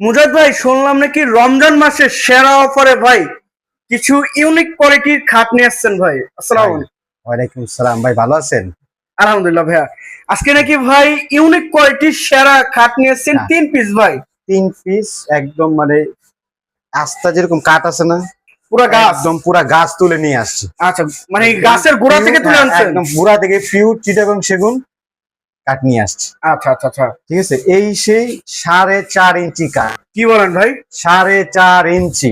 মুজাদ ভাই, শুনলাম নাকি রমজান মাসে সেরা অফারে ভাই কিছু ইউনিক কোয়ালিটির খাট নিয়ে আসছেন ভাই। আসসালামু ভাই, আলাইকুম। ওয়ালাইকুম সালাম। ভাই ভালো আছেন? আলহামদুলিল্লাহ ভাইয়া। আজকে নাকি ভাই ইউনিক কোয়ালিটির সেরা খাট নিয়ে আসছেন হ্যাঁ। 3 পিস ভাই। 3 পিস একদম মানে আস্থা যেরকম কাঠ আছে না, পুরা গাছ। একদম পুরা গাছ তুলে নিয়ে আসছি। আচ্ছা, মানে গাছের গোড়া থেকে তুলে হ্যাঁ, আনছেন? একদম গোড়া থেকে পিওর চিটাগং সেগুন কাঠ নিয়ে আসছি। আচ্ছা আচ্ছা আচ্ছা। ঠিক আছে, এই সেই 4.5 ইঞ্চি কাঠ। কি বলেন ভাই? 4.5 ইঞ্চি।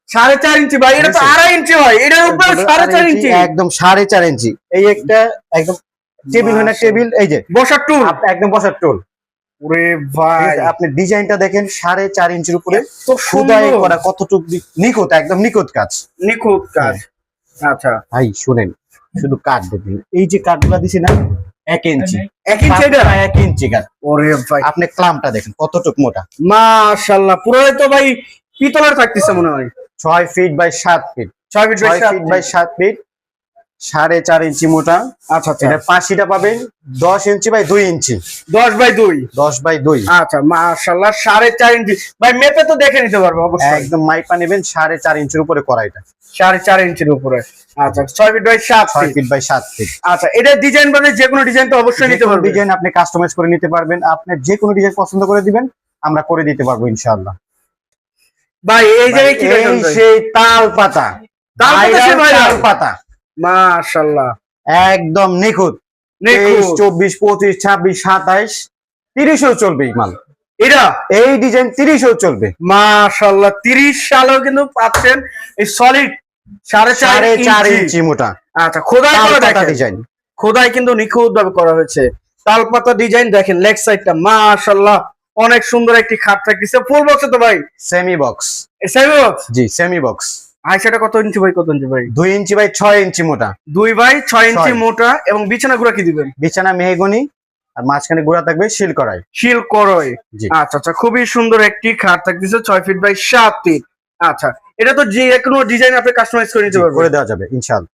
4.5 ইঞ্চি ভাই, এটা তো ঠিক আছে। 2.5 ইঞ্চি ভাই, এটার উপরে 4.5 ইঞ্চি। একদম 4.5 ইঞ্চি। এই একটা একদম টেবিল হয় না, টেবিল এই যে বসার টুল। একদম বসার টুল। ওরে ঠিক ভাই, আছে, আপনি ডিজাইনটা দেখেন 4.5 ইঞ্চির উপরে তো খোদাই সুন্দর করা, কতটুকু নিখুঁত, একদম নিখুঁত কাজ। নিখুঁত কাজ। আচ্ছা, ভাই শুনেন, শুধু কাঠ দেখুন, এই যে কাঠগুলা দিছি না 1 ইঞ্চি। 1 ইঞ্চি এটা? 1 ইঞ্চি কাঠ। ওরে ভাই, আপনি ক্লামটা দেখেন কতটুকু মোটা। মাশাআল্লাহ, পুরোই তো ভাই পিতলের থাকতেছে মনে হয়। 6 feet by 7 feet. 6 feet 6 feet by 7 feet, 4.5 inch মোটা। আচ্ছা আচ্ছা। এটা পাশিটা পাবেন 10 ইঞ্চি বাই 2 ইঞ্চি। 10/2। 10/2। আচ্ছা, মাশাআল্লাহ, 4.5 ইঞ্চি ভাই। মেপে তো দেখে নিতে পারবো অবশ্যই। একদম মাইপা নেবেন, 4.5 ইঞ্চির উপরে করা এটা। 4.5 ইঞ্চির উপরে। আচ্ছা, 6 feet by 7 6 feet. Feet by 7 feet. আচ্ছা, এটা ডিজাইন বাদে যে কোনো ডিজাইন তো অবশ্যই নিতে পারবেন। ডিজাইন আপনি কাস্টমাইজ করে নিতে পারবেন, আপনি যে কোনো ডিজাইন পছন্দ করে দিবেন, আমরা করে দিতে পারবো ইনশাআল্লাহ। ভাই এই জায়গায় কি এই দেখেন ভাই? সেই তাল পাতা। তাল পাতা সে ভাই? তাল পাতা মাশাআল্লাহ, একদম নিখুঁত। 23, নিখুঁত। 24, 25, 26, 27, 30ও চলবে এই মাল। এটা এই ডিজাইন 30ও চলবে। মাশাআল্লাহ, 30 সালেও কিন্তু পাচ্ছেন এই সলিড 4.5 4.5 ইঞ্চি। ইঞ্চি মোটা আচ্ছা, খোদাই তাল করে পাতা দেখেন। ডিজাইন। খোদাই কিন্তু নিখুঁত ভাবে করা হয়েছে। তালপাতা ডিজাইন দেখেন, লেগ সাইডটা মাশাআল্লাহ অনেক সুন্দর একটি খাট থাকতেছে। ফুল বক্স তো ভাই? Semi box. Semi box. জি, সেমি বক্স। আইসাটা কত ইঞ্চি ভাই? কত ইঞ্চি ভাই? 2 ইঞ্চি বাই 6 ইঞ্চি মোটা। 2/6 ইঞ্চি 6 মোটা। এবং বিছানা গুঁড়া কি দিবেন? বিছানা মেহগনি, আর মাঝখানে গুঁড়া থাকবে শিল করাই। শিল করয়। জি। আচ্ছা আচ্ছা, খুবই সুন্দর একটি খাট থাকতেছে, 6 ফিট বাই 7 ফিট। আচ্ছা, এটা তো যে কোনো ডিজাইন আপনি কাস্টমাইজ করে নিতে জি, পারবেন। করে দেওয়া যাবে ইনশাআল্লাহ।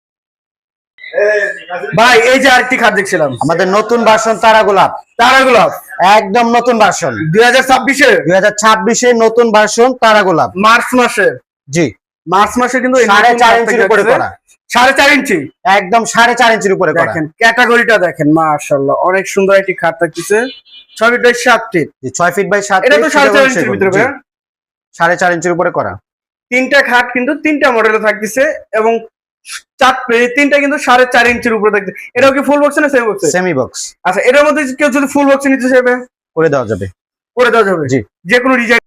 ভাই এই যে আরেকটি খাট দেখছিলাম, আমাদের নতুন ভার্সন তারা গোলাপ। তারা গোলাপ একদম নতুন ভার্সন, 2026-এ 2026 এর নতুন ভার্সন তারা গোলাপ। মার্চ মাসে। জি, মার্চ মাসে কিন্তু এই নতুন 4.5 খাট ইঞ্চির উপরে থাকতেছে। করা। 4.5 ইঞ্চি। একদম 4.5 ইঞ্চির উপরে করা। দেখেন ক্যাটাগরিটা দেখেন, মাশাআল্লাহ অনেক সুন্দর একটি খাট থাকতেছে, 6 ফিট বাই 7 ফিট। জি, 6 ফিট বাই 7 এটা ফিট। তো 4.5 ইঞ্চির ভিতরে ভাই? 4.5 ইঞ্চির উপরে করা। তিনটা খাট কিন্তু তিনটা মডেলে থাকতেছে এবং তিনটা কিন্তু 4.5 ইঞ্চির উপরে থাকতেছে। এটাও কি ফুল বক্স না সেমি বক্স? Semi box. আচ্ছা, এটার মধ্যে কেউ যদি ফুল বক্স নিতে চাইবে করে দেওয়া যাবে। করে দেওয়া যাবে। জি। যে কোনো ডিজাইন